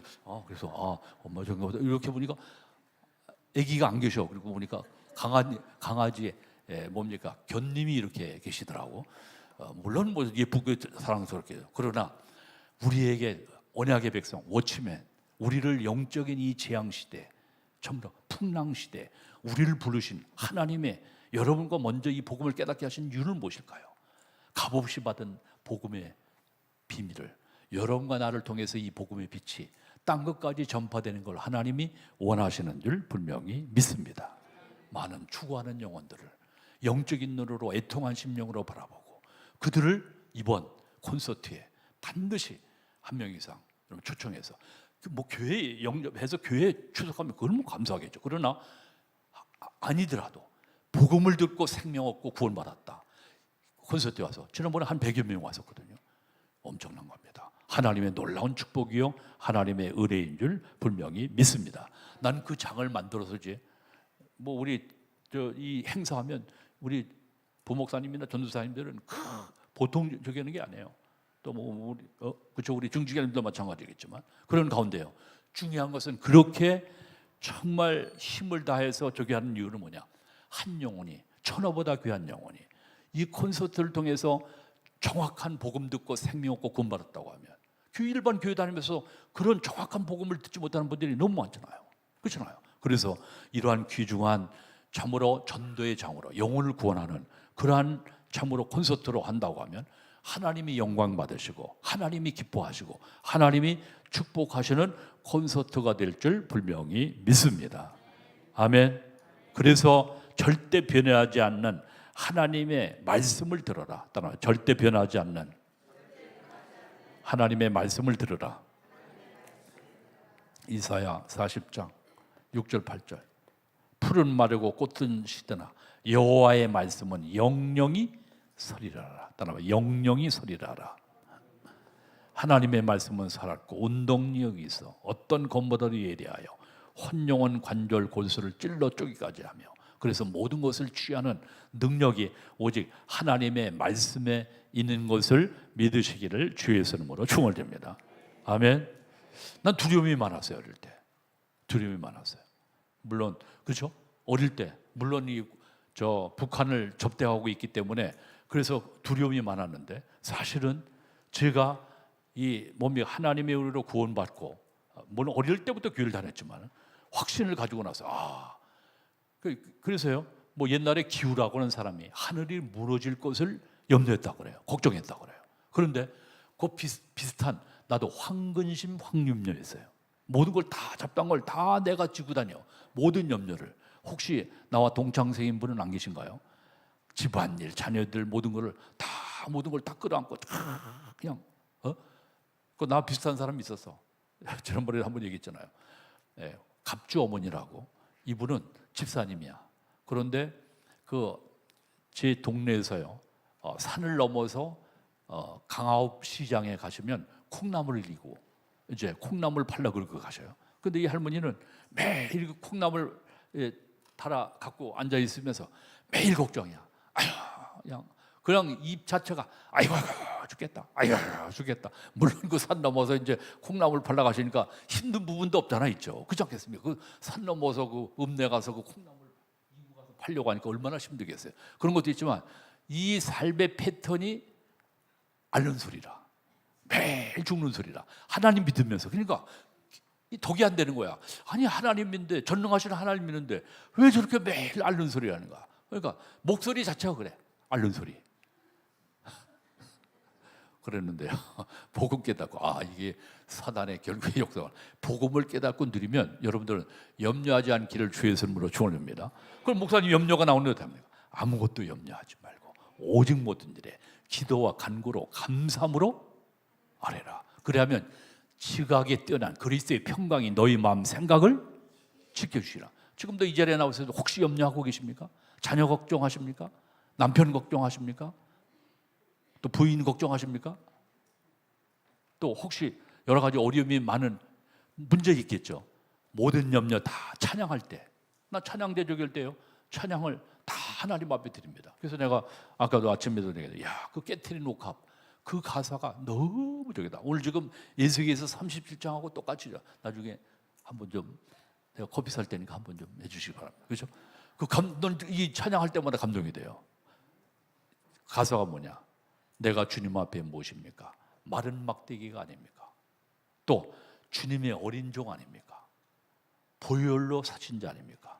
A: 그래서 엄마 저기 보다 이렇게 보니까 애기가 안 계셔. 그리고 보니까 강아지의 뭡니까 견님이 이렇게 계시더라고. 물론 예쁘게 사랑스럽게 그러나 우리에게 언약의 백성 워치맨 우리를 영적인 이 재앙 시대 참으로 풍랑 시대 우리를 부르신 하나님의 여러분과 먼저 이 복음을 깨닫게 하신 이유는 무엇일까요? 값없이 받은 복음의 비밀을 여러분과 나를 통해서 이 복음의 빛이 땅 끝까지 전파되는 걸 하나님이 원하시는 줄 분명히 믿습니다. 많은 추구하는 영혼들을 영적인 눈으로 애통한 심령으로 바라보고 그들을 이번 콘서트에 반드시 한 명 이상 초청해서 교회에 영접해서 교회에 출석하면 그건 감사하겠죠. 그러나 아니더라도 복음을 듣고 생명 얻고 구원받았다. 콘서트에 와서 지난번에 한 100여 명 왔었거든요. 엄청난 겁니다. 하나님의 놀라운 축복이요 하나님의 은혜인 줄 분명히 믿습니다. 난 그 장을 만들어서지 우리 이 행사하면 우리 부목사님이나 전도사님들은 보통 저기 하는 게 아니에요. 또 우리 중직자님도 마찬가지겠지만 그런 가운데요. 중요한 것은 그렇게 정말 힘을 다해서 저기 하는 이유는 뭐냐? 한 영혼이 천하보다 귀한 영혼이 이 콘서트를 통해서 정확한 복음 듣고 생명 얻고 구원받았다고 하면 일반 교회 다니면서 그런 정확한 복음을 듣지 못하는 분들이 너무 많잖아요. 그렇잖아요. 그래서 이러한 귀중한 참으로 전도의 장으로 영혼을 구원하는 그러한 참으로 콘서트로 한다고 하면 하나님이 영광 받으시고 하나님이 기뻐하시고 하나님이 축복하시는 콘서트가 될 줄 분명히 믿습니다. 아멘. 그래서 절대 변하지 않는 하나님의 말씀을 들어라. 절대 변하지 않는 하나님의 말씀을 들으라. 이사야 40장 6절 8절. 푸른 마르고 꽃은 시드나 여호와의 말씀은 영영이 서리라라. 따라봐, 영영이 서리라라. 하나님의 말씀은 살았고 운동력이 있어 어떤 검보다도 예리하여 혼용한 관절 골수를 찔러 쪼기까지 하며, 그래서 모든 것을 취하는 능력이 오직 하나님의 말씀에 있는 것을 믿으시기를 주의 이름으로 축원드립니다. 아멘. 난 두려움이 많았어요. 어릴 때 두려움이 많았어요. 물론 그렇죠. 어릴 때 물론 저 북한을 접대하고 있기 때문에 그래서 두려움이 많았는데, 사실은 제가 이 몸이 하나님의 은혜로 구원받고, 물론 어릴 때부터 교회를 다녔지만 확신을 가지고 나서 그래서요. 뭐 옛날에 기우라고 하는 사람이 하늘이 무너질 것을 염려했다고 그래요. 걱정했다고 그래요. 그런데 그 비슷한 나도 황근심 황염려했어요. 모든 걸 다 잡다한 걸 다 내가 지고 다녀. 모든 염려를. 혹시 나와 동창생인 분은 안 계신가요? 집안일, 자녀들 모든 걸 다 끌어안고 그냥 나 비슷한 사람이 있었어. 지난번에 한번 얘기했잖아요. 갑주 어머니라고. 이분은 집사님이야. 그런데 제 동네에서요, 산을 넘어서 강화읍 시장에 가시면 콩나물을 이고 이제 콩나물 팔러 그러고 가셔요. 근데 이 할머니는 매일 콩나물 달아 갖고 앉아 있으면서 매일 걱정이야. 아휴, 그냥 입 자체가 아이고 죽겠다. 아이고 죽겠다. 물론 그 산 넘어서 이제 콩나물 팔러 가시니까 힘든 부분도 없잖아 있죠. 그렇지 않겠습니까? 그 산 넘어서 그 읍내 가서 그 콩나물 이고 가서 팔려고 하니까 얼마나 힘들겠어요. 그런 것도 있지만 이 삶의 패턴이 앓는 소리라. 매일 죽는 소리라. 하나님 믿으면서. 그러니까 독이 안 되는 거야. 아니 하나님인데, 전능하신 하나님 믿는데 왜 저렇게 매일 앓는 소리를 하는 거야. 그러니까 목소리 자체가 그래. 앓는 소리. 그랬는데요, 복음 깨닫고 이게 사단의 결국의 역사가, 복음을 깨닫고 누리면 여러분들은 염려하지 않기를 주의 이름으로 축원합니다. 그럼 목사님 염려가 나오는 데 합니까? 아무것도 염려하지 말고 오직 모든 일에 기도와 간구로 감사함으로 아뢰라. 그래야면 지각에 뛰어난 그리스도의 평강이 너희 마음 생각을 지켜주시라. 지금도 이 자리에 나오셔서 혹시 염려하고 계십니까? 자녀 걱정하십니까? 남편 걱정하십니까? 또 부인 걱정하십니까? 또 혹시 여러 가지 어려움이 많은 문제 있겠죠. 모든 염려 다 찬양할 때, 나 찬양 대적일 때요, 찬양을 다 하나님 앞에 드립니다. 그래서 내가 아까도 아침에도 얘기했는데, 그 깨트린 옥합 그 가사가 너무 저기다. 오늘 지금 예수기에서 37장하고 똑같이, 나중에 한번 좀 내가 커피 살 때니까 한번 좀 해주시기 바랍니다. 그렇죠? 이 찬양할 때마다 감동이 돼요. 가사가 뭐냐? 내가 주님 앞에 무엇입니까? 마른 막대기가 아닙니까? 또 주님의 어린 종 아닙니까? 보혈로 사신 자 아닙니까?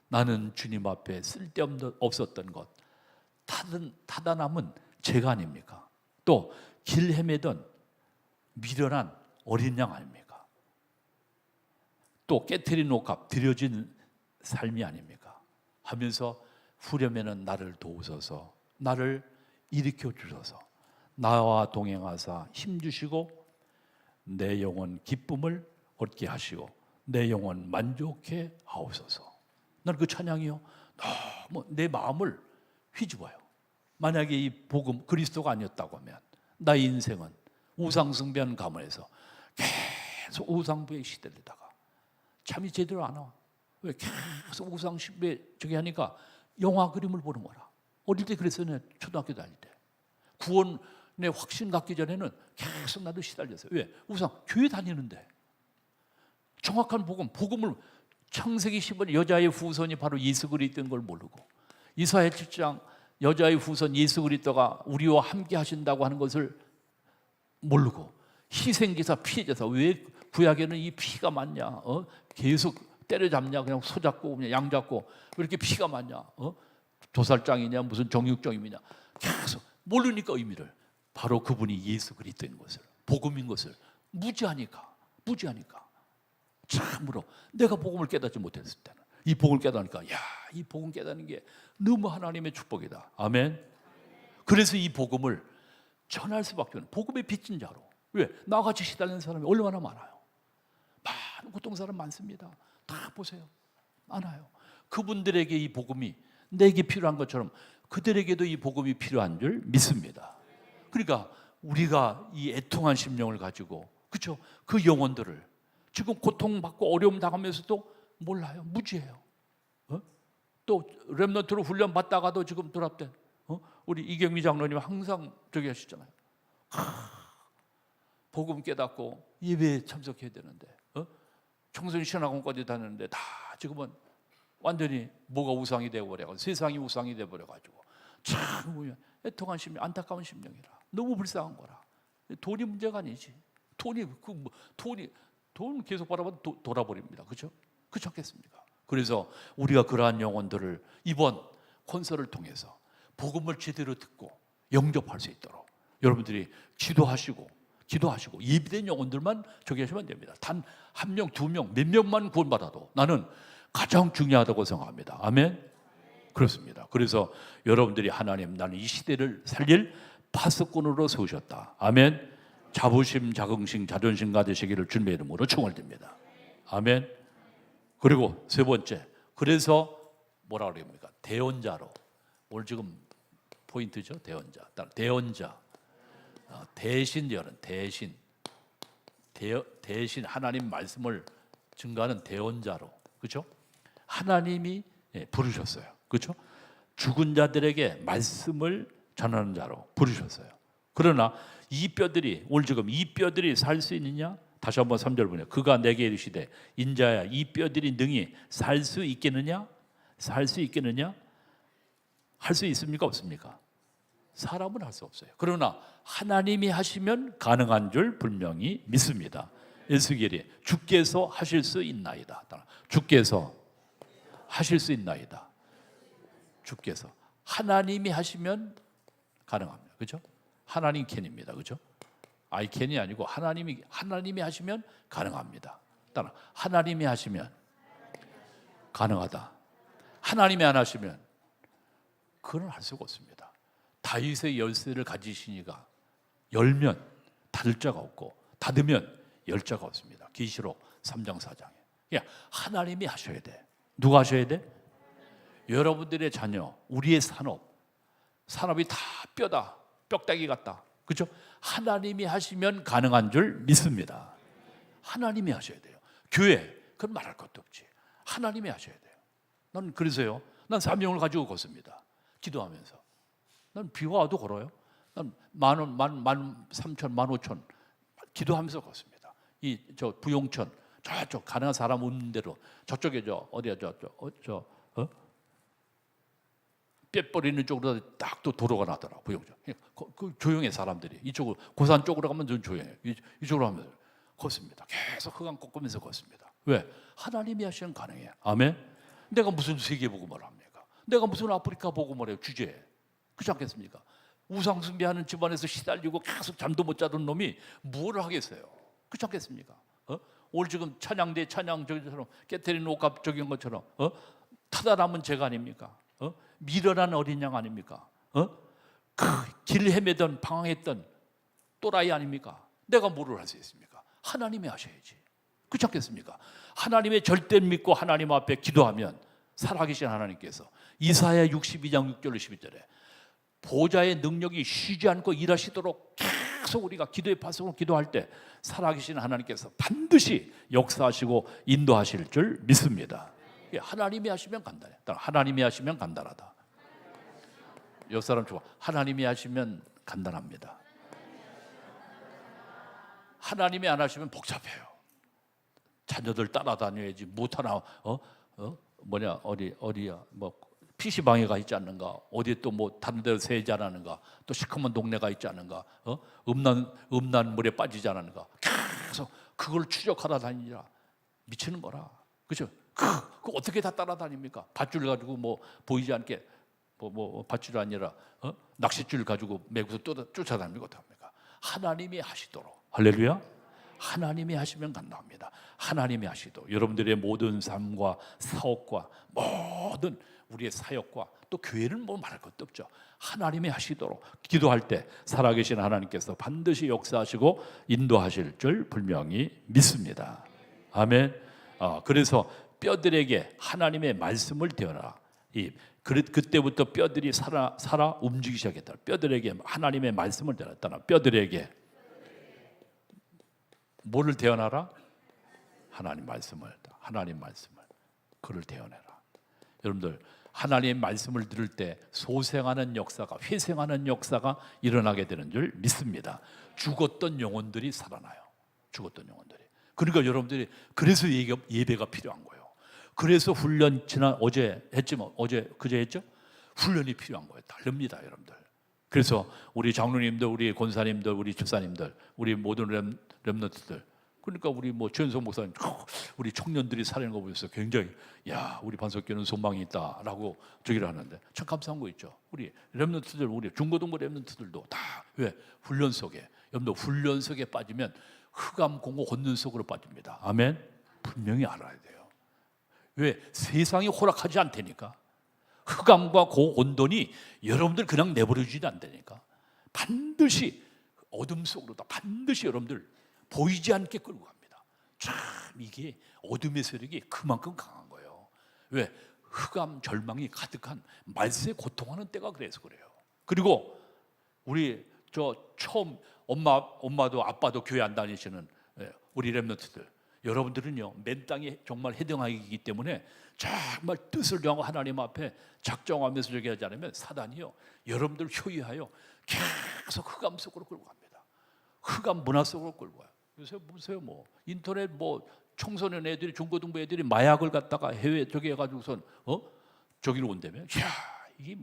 A: 나는 주님 앞에 쓸데없었던 것, 타다 남은 죄가 아닙니까? 또 길 헤매던 미련한 어린 양 아닙니까? 또 깨트린 옥합, 들여진 삶이 아닙니까? 하면서 후렴에는 나를 도우소서, 나를 일으켜 주소서, 나와 동행하사 힘주시고 내 영혼 기쁨을 얻게 하시고 내 영혼 만족해 하옵소서. 나는 그 찬양이요, 너무 내 마음을 휘집어요. 만약에 이 복음 그리스도가 아니었다고 하면 나의 인생은 우상숭배하는 가문에서 계속 우상부에 시달리다가 잠이 제대로 안 와. 왜? 계속 우상숭배 저기 하니까 영화 그림을 보는 거라. 어릴 때 그랬어요. 초등학교 다닐 때 구원의 확신 갖기 전에는 계속 나도 시달렸어요. 왜? 우상 교회 다니는데 정확한 복음을 창세기 10번 여자의 후손이 바로 예수 그리스도인 걸 모르고, 이사야 7장 여자의 후손 예수 그리스도가 우리와 함께 하신다고 하는 것을 모르고, 희생기사 피해자사, 왜 구약에는 이 피가 많냐? 계속 때려잡냐? 그냥 소 잡고 그냥 양 잡고 왜 이렇게 피가 많냐? 도살장이냐 무슨 정육정이냐? 계속 모르니까 의미를, 바로 그분이 예수 그리스도인 것을, 복음인 것을 무지하니까 참으로 내가 복음을 깨닫지 못했을 때는 이 복음을 깨닫으니까, 이 복음 깨닫는 게 너무 하나님의 축복이다. 아멘. 그래서 이 복음을 전할 수밖에 없는, 복음의 빚진 자로. 왜? 나같이 시달리는 사람이 얼마나 많아요. 많은 고통사람 많습니다. 다 보세요. 많아요. 그분들에게 이 복음이 내게 필요한 것처럼 그들에게도 이 복음이 필요한 줄 믿습니다. 그러니까 우리가 이 애통한 심령을 가지고, 그렇죠? 그 영혼들을 지금 고통받고 어려움 당하면서도 몰라요. 무지해요. 또 렘넌트로 훈련 받다가도 지금 돌아대. 우리 이경미 장로님 항상 저기 하시잖아요. 복음 깨닫고 예배에 참석해야 되는데, 청소년 신학원까지 다녔는데 다 지금은 완전히 뭐가 우상이 되어버려가지고, 세상이 우상이 되어버려가지고 참 애통한 심령, 안타까운 심령이라. 너무 불쌍한 거라. 돈이 문제가 아니지. 돈 계속 바라보면 돌아버립니다. 그렇죠? 그렇지 않겠습니까? 그래서 우리가 그러한 영혼들을 이번 콘서트를 통해서 복음을 제대로 듣고 영접할 수 있도록 여러분들이 기도하시고 예비된 영혼들만 저기 하시면 됩니다. 단 한 명, 두 명, 몇 명만 구원받아도 나는 가장 중요하다고 생각합니다. 아멘? 그렇습니다. 그래서 여러분들이 하나님, 나는 이 시대를 살릴 파수꾼으로 세우셨다. 아멘? 자부심, 자긍심, 자존심 가지시기를 주님의 이름으로 축원드립니다. 아멘? 그리고 세 번째, 그래서 뭐라 그럽니까? 대언자로. 오늘 지금 포인트죠. 대언자. 대신 여는 대신 하나님 말씀을 증거하는 대언자로. 그렇죠? 하나님이 부르셨어요. 그렇죠? 죽은 자들에게 말씀을 전하는 자로 부르셨어요. 그러나 이 뼈들이, 오늘 지금 이 뼈들이 살 수 있느냐? 다시 한번 3절 보세요. 그가 내게 이르시되 인자야, 이 뼈들이 능히 살 수 있겠느냐? 살 수 있겠느냐? 할 수 있습니까? 없습니까? 사람은 할 수 없어요. 그러나 하나님이 하시면 가능한 줄 분명히 믿습니다. 에스겔이 주께서 하실 수 있나이다. 주께서 하실 수 있나이다. 주께서, 하나님이 하시면 가능합니다. 그렇죠? 하나님 캔입니다. 그렇죠? I can이 아니고 하나님이 하시면 가능합니다. 따라 하나님이 하시면 가능하다. 하나님이 안 하시면 그건 할 수가 없습니다. 다윗의 열쇠를 가지시니가 열면 닫을 자가 없고 닫으면 열 자가 없습니다. 계시록 3장 4장에. 그러니까 하나님이 하셔야 돼. 누가 하셔야 돼? 여러분들의 자녀, 우리의 산업이 다 뼈다, 뼈다귀 같다. 그렇죠? 하나님이 하시면 가능한 줄 믿습니다. 하나님이 하셔야 돼요. 교회, 그건 말할 것도 없지. 하나님이 하셔야 돼요. 난 그래서요, 난 사명을 가지고 걷습니다. 기도하면서. 난 비가 와도 걸어요. 난 10,000원, 13,000원, 15,000원 기도하면서 걷습니다. 저 부용천, 저쪽 가능한 사람 없는 대로 저쪽에 어디야 뼈 버리는 쪽으로 딱 또 도로가 나더라. 부용천. 그 조용해 사람들이. 이쪽으로 고산 쪽으로 가면 좀 조용해. 이쪽으로 하면 걷습니다. 계속 흑암 꺾으면서 걷습니다. 왜? 하나님이 하시면 가능해요. 아멘. 내가 무슨 세계복음을 합니까? 내가 무슨 아프리카 복음을 해요? 주제에. 그렇지 않겠습니까? 우상 숭배하는 집안에서 시달리고 계속 잠도 못 자던 놈이 뭘 하겠어요? 그렇지 않겠습니까? 오늘 지금 찬양대 찬양 저기처럼 깨트린 옷값 적인 것처럼 타다 남은 죄가 아닙니까? 미련한 어린 양 아닙니까? 그 길 헤매던 방황했던 또라이 아닙니까? 내가 뭐를 할 수 있습니까? 하나님이 하셔야지. 그렇지 않겠습니까? 하나님의 절대 믿고 하나님 앞에 기도하면 살아계신 하나님께서 이사야 62장 6절로 12절에 보좌의 능력이 쉬지 않고 일하시도록 계속 우리가 기도의 파송으로 기도할 때 살아계신 하나님께서 반드시 역사하시고 인도하실 줄 믿습니다. 하나님이 하시면 간단해. 하나님이 하시면 간단하다. 옆 사람 좋아. 하나님이 하시면 간단합니다. 하나님이 안 하시면 복잡해요. 자녀들 따라다녀야지 못하나 어디야 뭐 PC방에가 있지 않는가, 어디에 또 뭐 다른 데로 새지 않았는가, 또 시커먼 동네가 있지 않는가, 음란 물에 빠지지 않았는가, 계속 그걸 추적하다 다니라 미치는 거라. 그렇죠? 그 어떻게 다 따라다닙니까? 밧줄 가지고 뭐 보이지 않게 뭐 밧줄이 아니라 낚싯줄 가지고 메고서 쫓아다니면 어떡합니까? 하나님이 하시도록. 할렐루야. 하나님이 하시면 감당합니다. 하나님이 하시도 여러분들의 모든 삶과 사업과 모든 우리의 사역과 또 교회는 뭐 말할 것도 없죠. 하나님이 하시도록 기도할 때 살아계신 하나님께서 반드시 역사하시고 인도하실 줄 분명히 믿습니다. 아멘. 그래서 뼈들에게 하나님의 말씀을 대어라. 그때부터 뼈들이 살아 움직이기 시작했다. 뼈들에게 하나님의 말씀을 대어라. 뼈들에게 뭐를 대어나라? 하나님 말씀을 그를 대어내라. 여러분들 하나님의 말씀을 들을 때 소생하는 역사가, 회생하는 역사가 일어나게 되는 줄 믿습니다. 죽었던 영혼들이 살아나요. 죽었던 영혼들이. 그러니까 여러분들이 그래서 예배가 필요한 거예요. 그래서 훈련 어제 했지만 그제 했죠? 훈련이 필요한 거예요. 다릅니다, 여러분들. 그래서 우리 장로님들, 우리 권사님들, 우리 집사님들, 우리 모든 렘넌트들, 그러니까 우리 최현석 목사님, 우리 청년들이 살아있는 거 보면서 굉장히 우리 반석교는 소망이 있다라고 저기를 하는데 참 감사한 거 있죠. 우리 렘넌트들, 우리 중고등부 렘넌트들도 다 왜? 훈련 속에, 여러분들 훈련 속에 빠지면 흑암 공허 혼돈 속으로 빠집니다. 아멘. 분명히 알아야 돼요. 왜? 세상이 허락하지 않다니까. 흑암과 고온돈이 여러분들 그냥 내버려주지 않다니까. 반드시 어둠 속으로 반드시 여러분들 보이지 않게 끌고 갑니다. 참 이게 어둠의 세력이 그만큼 강한 거예요. 왜? 흑암 절망이 가득한 말세에 고통하는 때가 그래서 그래요. 그리고 우리 처음 엄마도 아빠도 교회 안 다니시는 우리 렘넌트들, 여러분들은요 맨 땅에 정말 해당하기 때문에 정말 뜻을 정하고 하나님 앞에 작정하면서 저기 하지 않으면 사단이요 여러분들 효위하여 계속 흑암 속으로 끌고 갑니다. 흑암 문화 속으로 끌고 가요. 요새 보세요, 인터넷 청소년 애들이, 중고등부 애들이 마약을 갖다가 해외 저기 해가지고선 저기로 온다면, 이게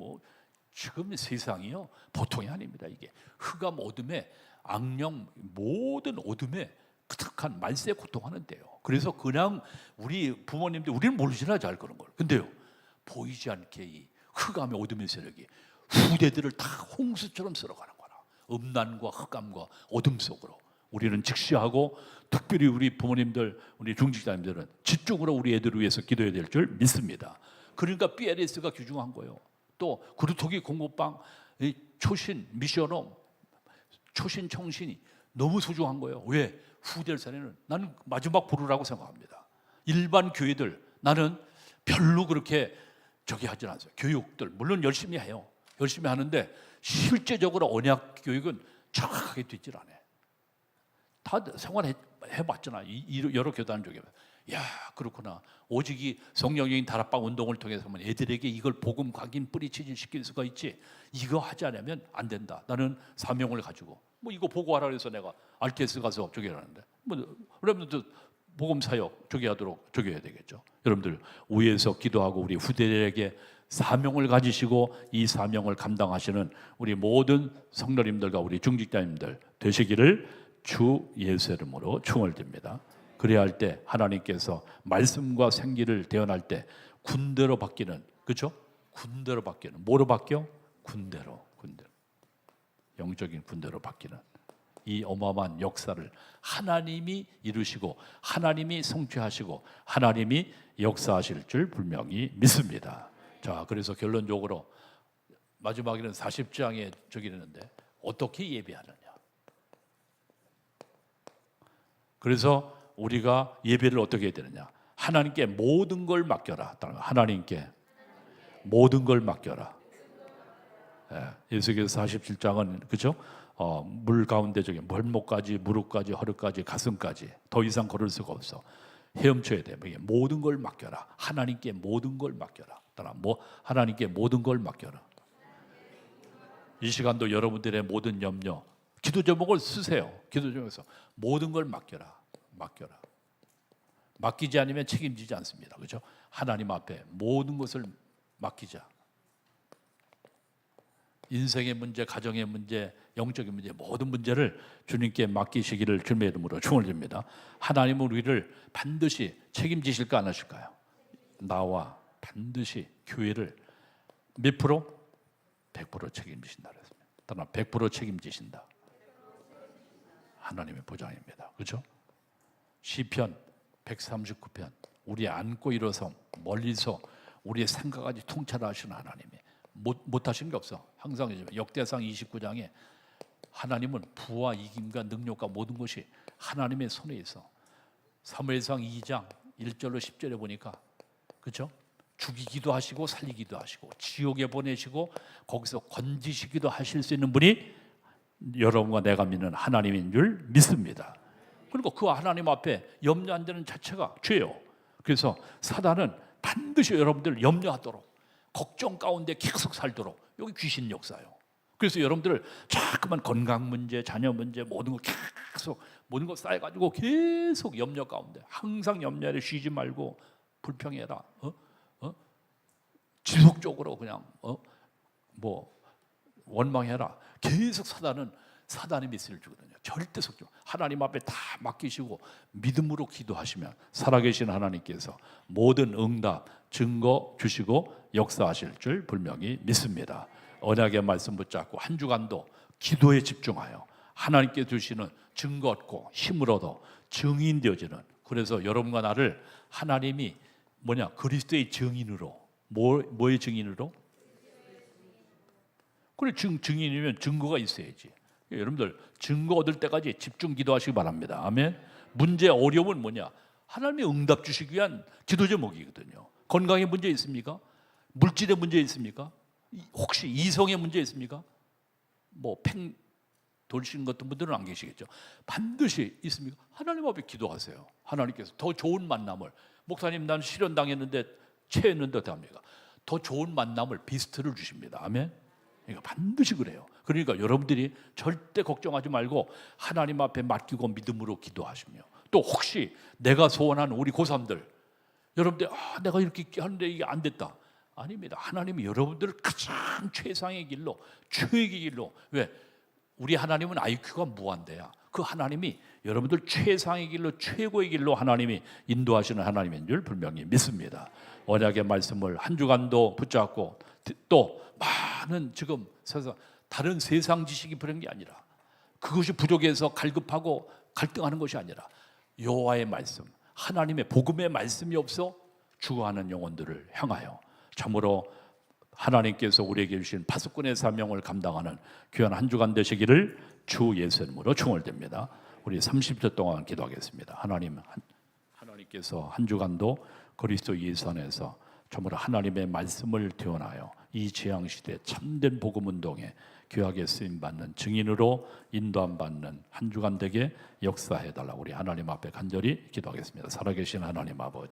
A: 지금 세상이요 보통이 아닙니다. 이게 흑암 어둠에 악령 모든 어둠에 가득한 말세에 고통하는 때요. 그래서 그냥 우리 부모님들 우리는 모르시나 잘 그런 걸. 근데요 보이지 않게 이 흑암의 어둠의 세력이 후대들을 다 홍수처럼 쓸어가는 거라. 음란과 흑암과 어둠 속으로 우리는 직시하고, 특별히 우리 부모님들, 우리 중직자님들은 집중으로 우리 애들을 위해서 기도해야 될 줄 믿습니다. 그러니까 BLS가 귀중한 거예요. 또 구루토기 공부방, 초신 미션홈, 초신 청신이 너무 소중한 거예요. 왜? 후대를 살에는 나는 마지막 보루라고 생각합니다. 일반 교회들 나는 별로 그렇게 저기 하진 않아요. 교육들 물론 열심히 해요. 열심히 하는데 실제적으로 언약 교육은 정확하게 되질 않아요. 다 생활해봤잖아. 여러 교단 중에. 그렇구나. 오직 이 성령적인 다락방 운동을 통해서만 애들에게 이걸 복음 각인 뿌리치질 시킬 수가 있지. 이거 하지 않으면 안 된다. 나는 사명을 가지고 이거 보고하라 그래서 내가 RTS 가서 저기 하는데 여러분들 복음 사역 저기 하도록 저기 해야 되겠죠. 여러분들 위에서 기도하고 우리 후대들에게 사명을 가지시고 이 사명을 감당하시는 우리 모든 성도님들과 우리 중직자님들 되시기를 주 예수의 이름으로 축원드립니다. 그래야 할 때 하나님께서 말씀과 생기를 대언할 때 군대로 바뀌는, 그렇죠? 군대로 바뀌는, 뭐로 바뀌어? 군대로 영적인 군대로 바뀌는 이 어마어마한 역사를 하나님이 이루시고 하나님이 성취하시고 하나님이 역사하실 줄 분명히 믿습니다. 자, 그래서 결론적으로 마지막에는 40장에 저기 있는데 어떻게 예배하느냐. 그래서 우리가 예배를 어떻게 해야 되느냐? 하나님께 모든 걸 맡겨라. 하나님께 모든 걸 맡겨라. 에스겔서 47장은 그죠? 물 가운데 저기 벌목까지, 무릎까지, 허리까지, 가슴까지 더 이상 걸을 수가 없어. 헤엄쳐야 돼. 모든 걸 맡겨라. 하나님께 모든 걸 맡겨라. 하나님께 모든 걸 맡겨라. 이 시간도 여러분들의 모든 염려, 기도 제목을 쓰세요. 기도 제목에서 모든 걸 맡겨라. 맡기지 않으면 책임지지 않습니다. 그렇죠? 하나님 앞에 모든 것을 맡기자. 인생의 문제, 가정의 문제, 영적인 문제, 모든 문제를 주님께 맡기시기를 주님의 이름으로 축원드립니다. 하나님은 우리를 반드시 책임지실까 안 하실까요? 나와 반드시 교회를 몇 프로? 100% 책임지신다 그랬습니다. 100% 책임지신다. 하나님의 보장입니다. 그렇죠? 시편 139편 우리 안고 일어서 멀리서 우리의 생각까지 통찰하시는 하나님이 못하신 게 없어. 항상 역대상 29장에 하나님은 부와 이김과 능력과 모든 것이 하나님의 손에 있어. 사무엘상 2장 1절로 10절에 보니까 그렇죠? 죽이기도 하시고 살리기도 하시고 지옥에 보내시고 거기서 건지시기도 하실 수 있는 분이 여러분과 내가 믿는 하나님인 줄 믿습니다. 그리고 그 하나님 앞에 염려 안 되는 자체가 죄요. 그래서 사단은 반드시 여러분들 염려하도록 걱정 가운데 계속 살도록 여기 귀신 역사요. 그래서 여러분들 자꾸만 건강 문제, 자녀 문제 모든 거 계속 모든 거 쌓여가지고 계속 염려 가운데 항상 염려를 쉬지 말고 불평해라. 지속적으로 그냥 뭐 원망해라. 계속 사단의 메시지를 주거든요. 절대 속죠. 하나님 앞에 다 맡기시고 믿음으로 기도하시면 살아계신 하나님께서 모든 응답, 증거 주시고 역사하실 줄 분명히 믿습니다. 언약의 말씀 붙잡고 한 주간도 기도에 집중하여 하나님께 주시는 증거 얻고 힘을 얻어 증인 되어지는, 그래서 여러분과 나를 하나님이 그리스도의 증인으로, 뭐의 증인으로? 그래, 증인이면 증거가 있어야지. 여러분들 증거 얻을 때까지 집중 기도하시기 바랍니다. 아멘. 문제, 어려움은 하나님의 응답 주시기 위한 기도 제목이거든요. 건강에 문제 있습니까? 물질에 문제 있습니까? 혹시 이성에 문제 있습니까? 돌신 같은 분들은 안 계시겠죠. 반드시 있습니까? 하나님 앞에 기도하세요. 하나님께서 더 좋은 만남을, 목사님 난 실현 당했는데 체했는데 어떡합니까? 더 좋은 만남을, 비스트를 주십니다. 아멘. 그러니까 반드시 그래요. 그러니까 여러분들이 절대 걱정하지 말고 하나님 앞에 맡기고 믿음으로 기도하시며, 또 혹시 내가 소원하는 우리 고3들, 여러분들 내가 이렇게 하는데 이게 안 됐다. 아닙니다. 하나님이 여러분들을 가장 최상의 길로, 최악의 길로, 왜? 우리 하나님은 IQ가 무한대야. 그 하나님이 여러분들 최상의 길로, 최고의 길로 하나님이 인도하시는 하나님인 줄 분명히 믿습니다. 언약의 말씀을 한 주간도 붙잡고, 또 많은 지금 다른 세상 지식이 그런 게 아니라, 그것이 부족해서 갈급하고 갈등하는 것이 아니라 여호와의 말씀, 하나님의 복음의 말씀이 없어 죽어가는 영혼들을 향하여 참으로 하나님께서 우리에게 주신 파수꾼의 사명을 감당하는 귀한 한 주간 되시기를 주 예수 이름으로 축원드립니다. 우리 30초 동안 기도하겠습니다. 하나님께서 한 주간도 그리스도 예수 안에서 참으로 하나님의 말씀을 대원하여 이 재앙 시대 참된 복음 운동에 귀하게 쓰임 받는 증인으로 인도함 받는 한 주간 되게 역사해 달라고 우리 하나님 앞에 간절히 기도하겠습니다. 살아계신 하나님 아버지,